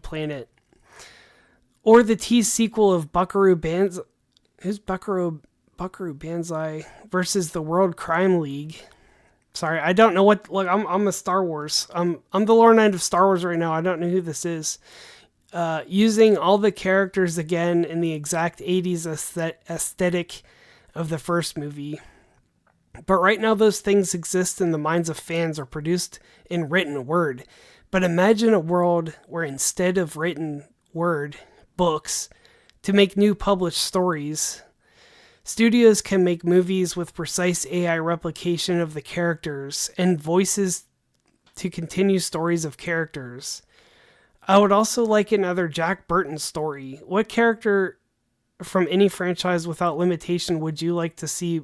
Speaker 1: planet. Or the tease sequel of Buckaroo Banzai. Who's Buckaroo Banzai versus the World Crime League? Sorry, I don't know what. Look, I'm a Star Wars. I'm the lore knight of Star Wars right now. I don't know who this is. Using all the characters again in the exact 80s aesthetic of the first movie. But right now those things exist in the minds of fans or produced in written word. But imagine a world where instead of written word books to make new published stories, studios can make movies with precise AI replication of the characters and voices to continue stories of characters. I would also like another Jack Burton story. What character from any franchise without limitation would you like to see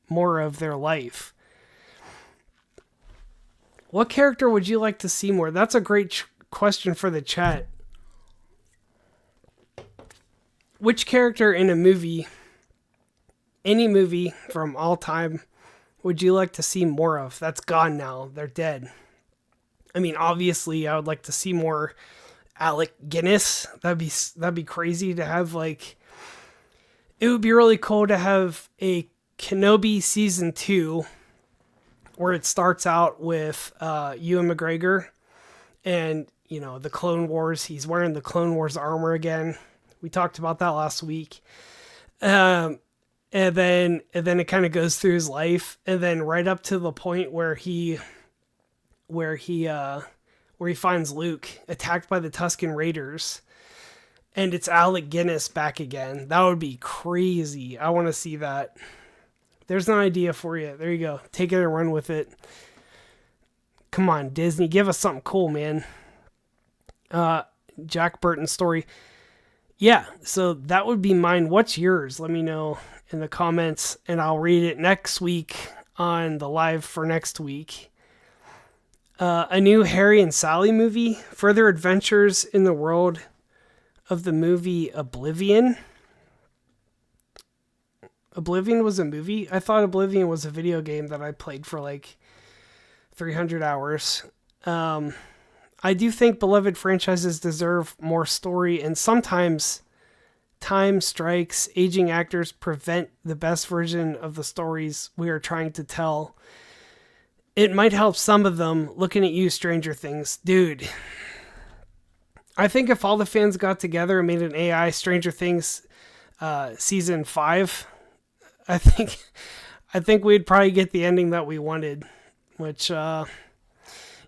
Speaker 1: more of their life? What character would you like to see more? That's a great question for the chat. Which character in a movie, any movie from all time, would you like to see more of? That's gone now. They're dead. I mean, obviously, I would like to see more Alec Guinness. That'd be crazy to have, like... It would be really cool to have a Kenobi Season 2 where it starts out with Ewan McGregor and, you know, the Clone Wars. He's wearing the Clone Wars armor again. We talked about that last week. And then it kind of goes through his life, and then right up to the point where he finds Luke attacked by the Tusken Raiders, and it's Alec Guinness back again. That would be crazy. I want to see that. There's an idea for you. There you go. Take it and run with it. come on, Disney, give us something cool, man. Jack Burton's story. Yeah, so that would be mine. What's yours? Let me know in the comments, and I'll read it next week on the live for next week. A new Harry and Sally movie, further adventures in the world of the movie Oblivion. Oblivion was a movie? I thought Oblivion was a video game that I played for like 300 hours. I do think beloved franchises deserve more story, and sometimes time strikes, aging actors prevent the best version of the stories we are trying to tell. It might help some of them. Looking at you, Stranger Things. Dude, I think if all the fans got together and made an AI Stranger Things season 5, I think we'd probably get the ending that we wanted, which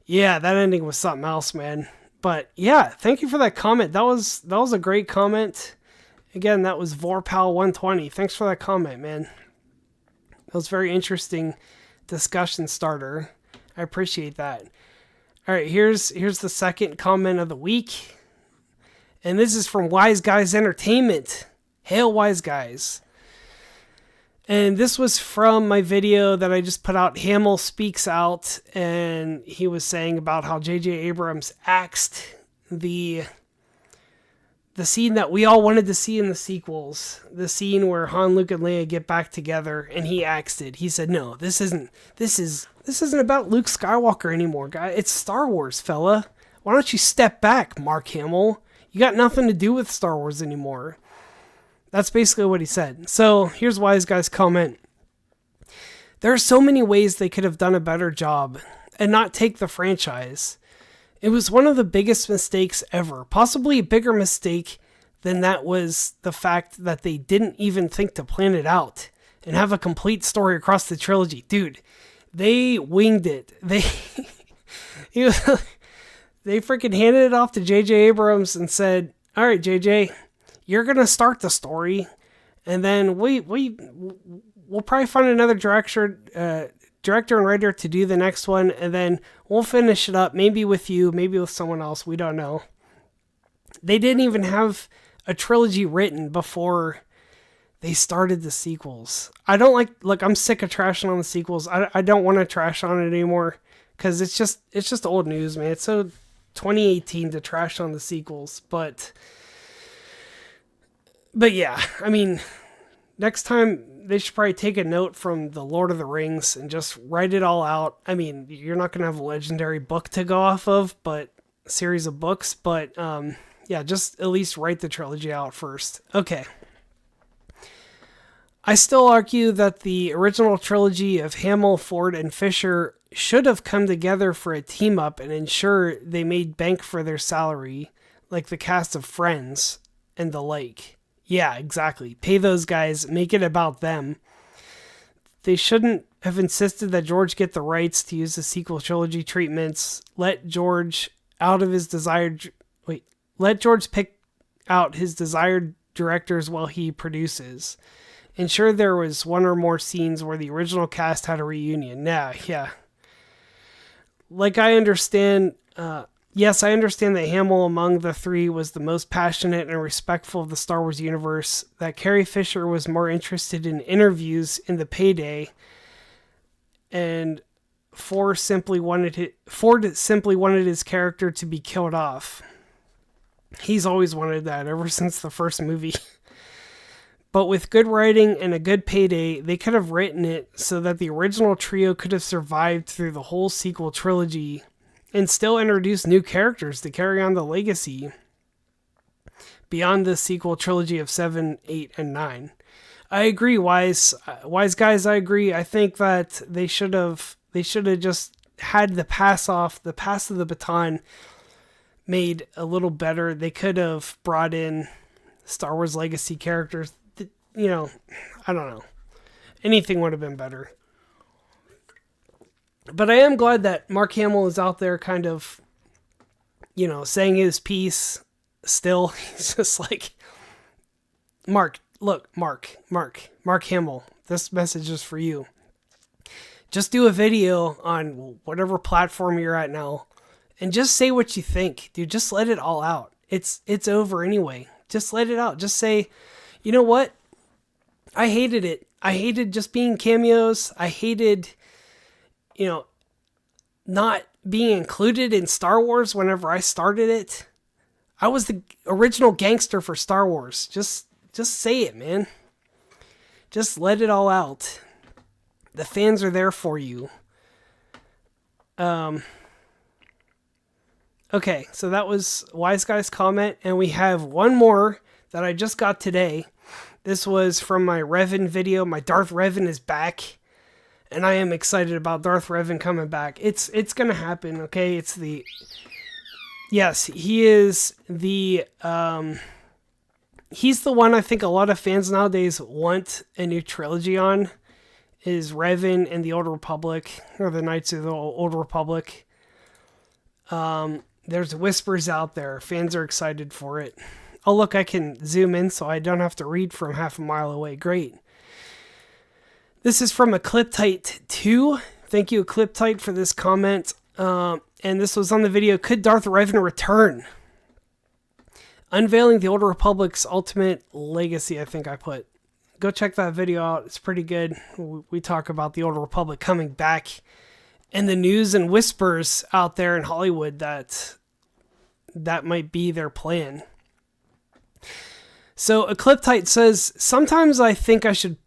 Speaker 1: yeah, that ending was something else, man. But yeah, thank you for that comment. That was a great comment. Again, that was Vorpal120. Thanks for that comment, man. That was very interesting discussion starter. I appreciate that. All right, here's the second comment of the week. And this is from Wise Guys Entertainment. Hail Wise Guys. And this was from my video that I just put out, Hamill Speaks Out, and he was saying about how J.J. Abrams axed the scene that we all wanted to see in the sequels, the scene where Han, Luke, and Leia get back together, and he axed it. He said, no, this isn't about Luke Skywalker anymore, guy. It's Star Wars, fella. Why don't you step back, Mark Hamill? You got nothing to do with Star Wars anymore. That's basically what he said. So here's Wise Guy's comment. There are so many ways they could have done a better job and not take the franchise. It was one of the biggest mistakes ever. Possibly a bigger mistake than that was the fact that they didn't even think to plan it out and have a complete story across the trilogy. Dude, they winged it. They freaking handed it off to J.J. Abrams and said, all right, J.J., you're going to start the story, and then we'll probably find another director and writer to do the next one, and then we'll finish it up, maybe with you, maybe with someone else, we don't know. They didn't even have a trilogy written before they started the sequels. I don't like I'm sick of trashing on the sequels. I don't want to trash on it anymore, because it's just old news, man. It's so 2018 to trash on the sequels, but yeah, I mean, next time they should probably take a note from the Lord of the Rings and just write it all out. I mean, you're not going to have a legendary book to go off of, but a series of books, but yeah, just at least write the trilogy out first. Okay. I still argue that the original trilogy of Hamill, Ford, and Fisher should have come together for a team up and ensure they made bank for their salary, like the cast of Friends and the like. Yeah, exactly. Pay those guys, make it about them. They shouldn't have insisted that George get the rights to use the sequel trilogy treatments. Let George pick out his desired directors while he produces. Ensure there was one or more scenes where the original cast had a reunion. Yeah. Like I understand, yes, I understand that Hamill among the three was the most passionate and respectful of the Star Wars universe, that Carrie Fisher was more interested in interviews in the payday, and Ford simply wanted his character to be killed off. He's always wanted that ever since the first movie. But with good writing and a good payday, they could have written it so that the original trio could have survived through the whole sequel trilogy and still introduce new characters to carry on the legacy beyond the sequel trilogy of 7, 8, and 9. I agree, Wise Guys, I agree. I think that they should have just had the pass of the baton made a little better. They could have brought in Star Wars legacy characters. You know, I don't know. Anything would have been better. But I am glad that Mark Hamill is out there kind of, saying his piece still. He's just like, Mark Hamill, this message is for you. Just do a video on whatever platform you're at now and just say what you think, dude. Just let it all out. It's over anyway. Just let it out. Just say, you know what? I hated it. I hated just being cameos. I hated, not being included in Star Wars whenever I started it. I was the original gangster for Star Wars. Just say it, man. Just let it all out. The fans are there for you. Okay, so that was Wise Guy's comment, and we have one more that I just got today. This was from my Revan video. My Darth Revan is back, and I am excited about Darth Revan coming back. It's gonna happen, okay? Yes, he is the, he's the one I think a lot of fans nowadays want a new trilogy on, is Revan and the Old Republic, or the Knights of the Old Republic. There's whispers out there. Fans are excited for it. Oh, look, I can zoom in so I don't have to read from half a mile away. Great. This is from Ecliptite2. Thank you, Ecliptite, for this comment. And this was on the video, Could Darth Revan Return? Unveiling the Old Republic's Ultimate Legacy, I think I put. Go check that video out. It's pretty good. We talk about the Old Republic coming back, and the news and whispers out there in Hollywood that might be their plan. So Ecliptite says, sometimes I think I should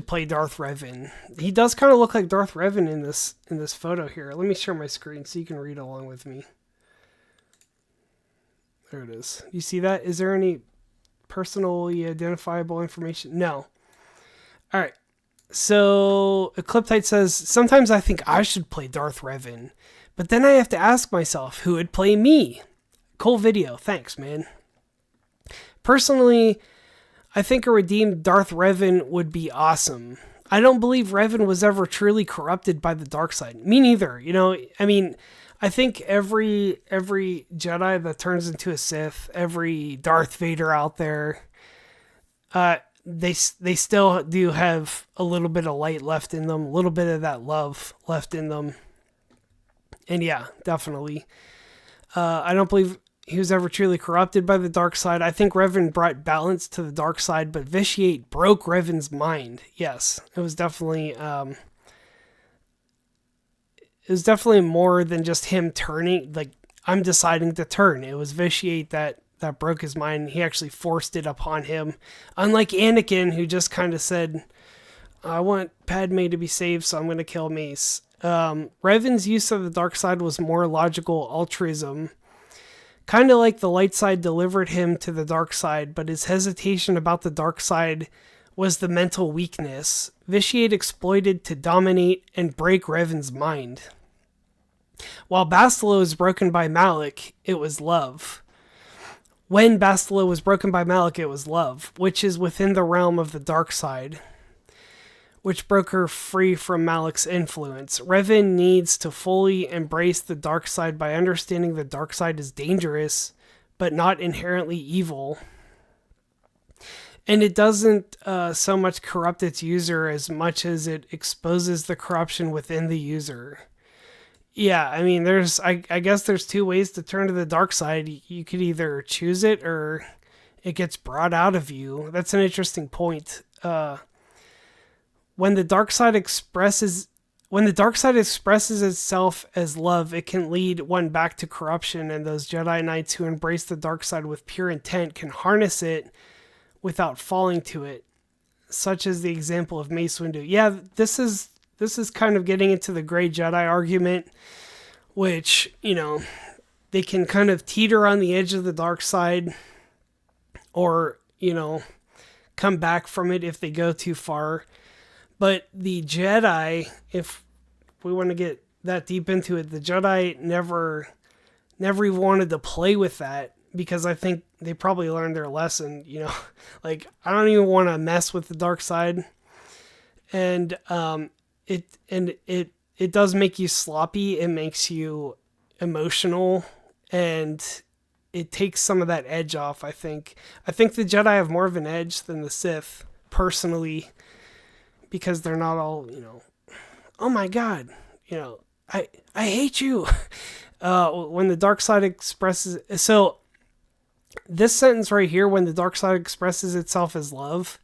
Speaker 1: play Darth Revan. He does kind of look like Darth Revan in this photo here. Let me share my screen so you can read along with me. There it is. You see that? Is there any personally identifiable information? No. All right. So Ecliptite says, sometimes I think I should play Darth Revan, but then I have to ask myself who would play me. Cool video. Thanks, man. Personally, I think a redeemed Darth Revan would be awesome. I don't believe Revan was ever truly corrupted by the dark side. Me neither. I think every Jedi that turns into a Sith, every Darth Vader out there, they still do have a little bit of light left in them, a little bit of that love left in them. And yeah, definitely. I don't believe he was ever truly corrupted by the dark side. I think Revan brought balance to the dark side, but Vitiate broke Revan's mind. Yes, it was definitely more than just him turning, like, I'm deciding to turn. It was Vitiate that broke his mind. He actually forced it upon him. Unlike Anakin, who just kind of said, I want Padme to be saved, so I'm going to kill Mace. Revan's use of the dark side was more logical altruism. Kind of like the light side delivered him to the dark side, but his hesitation about the dark side was the mental weakness Vitiate exploited to dominate and break Revan's mind. While Bastila was broken by Malak, it was love. When Bastila was broken by Malak, it was love, which is within the realm of the dark side, which broke her free from Malak's influence. Revan needs to fully embrace the dark side by understanding the dark side is dangerous, but not inherently evil. And it doesn't so much corrupt its user as much as it exposes the corruption within the user. Yeah, I mean, I guess there's two ways to turn to the dark side. You could either choose it or it gets brought out of you. That's an interesting point. When the dark side expresses itself as love, it can lead one back to corruption, and those Jedi Knights who embrace the dark side with pure intent can harness it without falling to it, such as the example of Mace Windu. Yeah, this is kind of getting into the gray Jedi argument, which, they can kind of teeter on the edge of the dark side or, come back from it if they go too far. But the Jedi, if we want to get that deep into it, the Jedi never even wanted to play with that, because I think they probably learned their lesson, like, I don't even want to mess with the dark side. And it does make you sloppy. It makes you emotional, and it takes some of that edge off, I think. I think the Jedi have more of an edge than the Sith, personally, because they're not all, oh my God, you know, I hate you. When the dark side expresses, so this sentence right here, when the dark side expresses itself as love,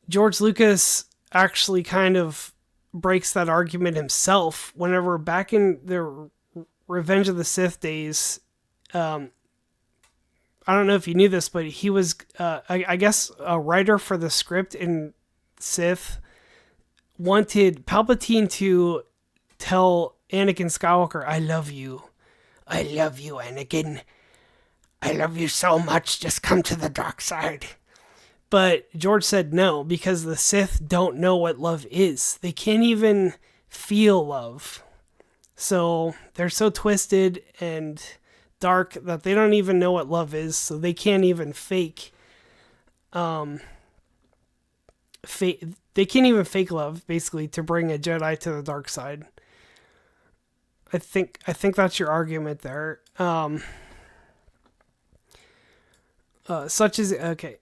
Speaker 1: George Lucas actually kind of breaks that argument himself whenever back in the Revenge of the Sith days. I don't know if you knew this, but he was, I guess, a writer for the script in Sith wanted Palpatine to tell Anakin Skywalker, I love you. I love you, Anakin. I love you so much. Just come to the dark side. But George said no, because the Sith don't know what love is. They can't even feel love. So they're so twisted and dark that they don't even know what love is. So they can't even fake they can't even fake love, basically, to bring a Jedi to the dark side. I think that's your argument there. Okay.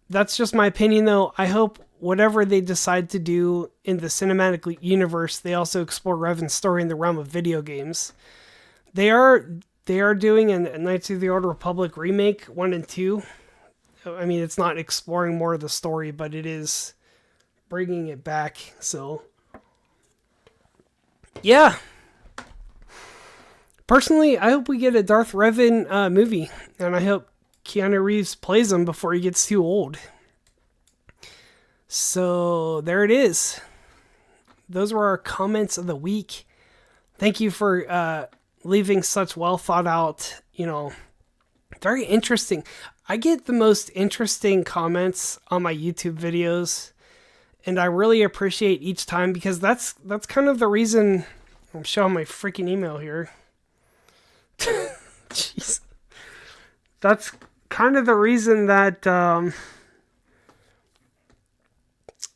Speaker 1: That's just my opinion, though. I hope whatever they decide to do in the cinematic universe, they also explore Revan's story in the realm of video games. They are doing a Knights of the Old Republic remake 1 and 2. I mean, it's not exploring more of the story, but it is bringing it back. So, yeah. Personally, I hope we get a Darth Revan movie, and I hope Keanu Reeves plays him before he gets too old. So there it is. Those were our comments of the week. Thank you for leaving such well thought out, very interesting. I get the most interesting comments on my YouTube videos, and I really appreciate each time, because that's kind of the reason. I'm showing my freaking email here. Jeez. That's kind of the reason that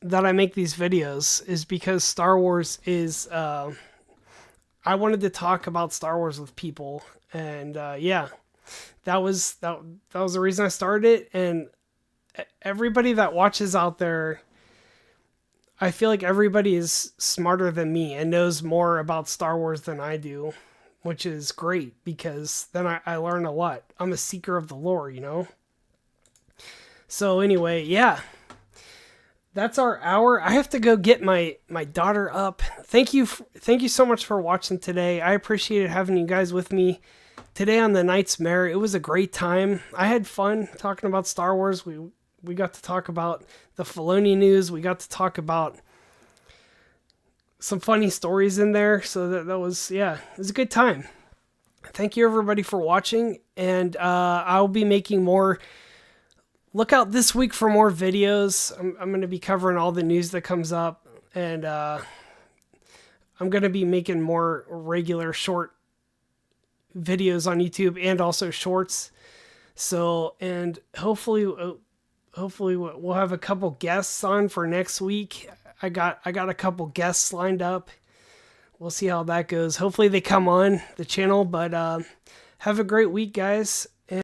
Speaker 1: that I make these videos, is because Star Wars is I wanted to talk about Star Wars with people, and that was the reason I started it. And everybody that watches out there, I feel like everybody is smarter than me and knows more about Star Wars than I do, which is great, because then I learn a lot. I'm a seeker of the lore, So anyway, yeah. That's our hour. I have to go get my daughter up. Thank you so much for watching today. I appreciated having you guys with me today on the Knight's Mare. It was a great time. I had fun talking about Star Wars. We got to talk about the Filoni news. We got to talk about some funny stories in there. So that was, it was a good time. Thank you everybody for watching. And I'll be making more. Look out this week for more videos. I'm going to be covering all the news that comes up. And I'm going to be making more regular short videos on YouTube and also shorts. So, and hopefully we'll have a couple guests on for next week. I got a couple guests lined up. We'll see how that goes. Hopefully they come on the channel, but have a great week, guys.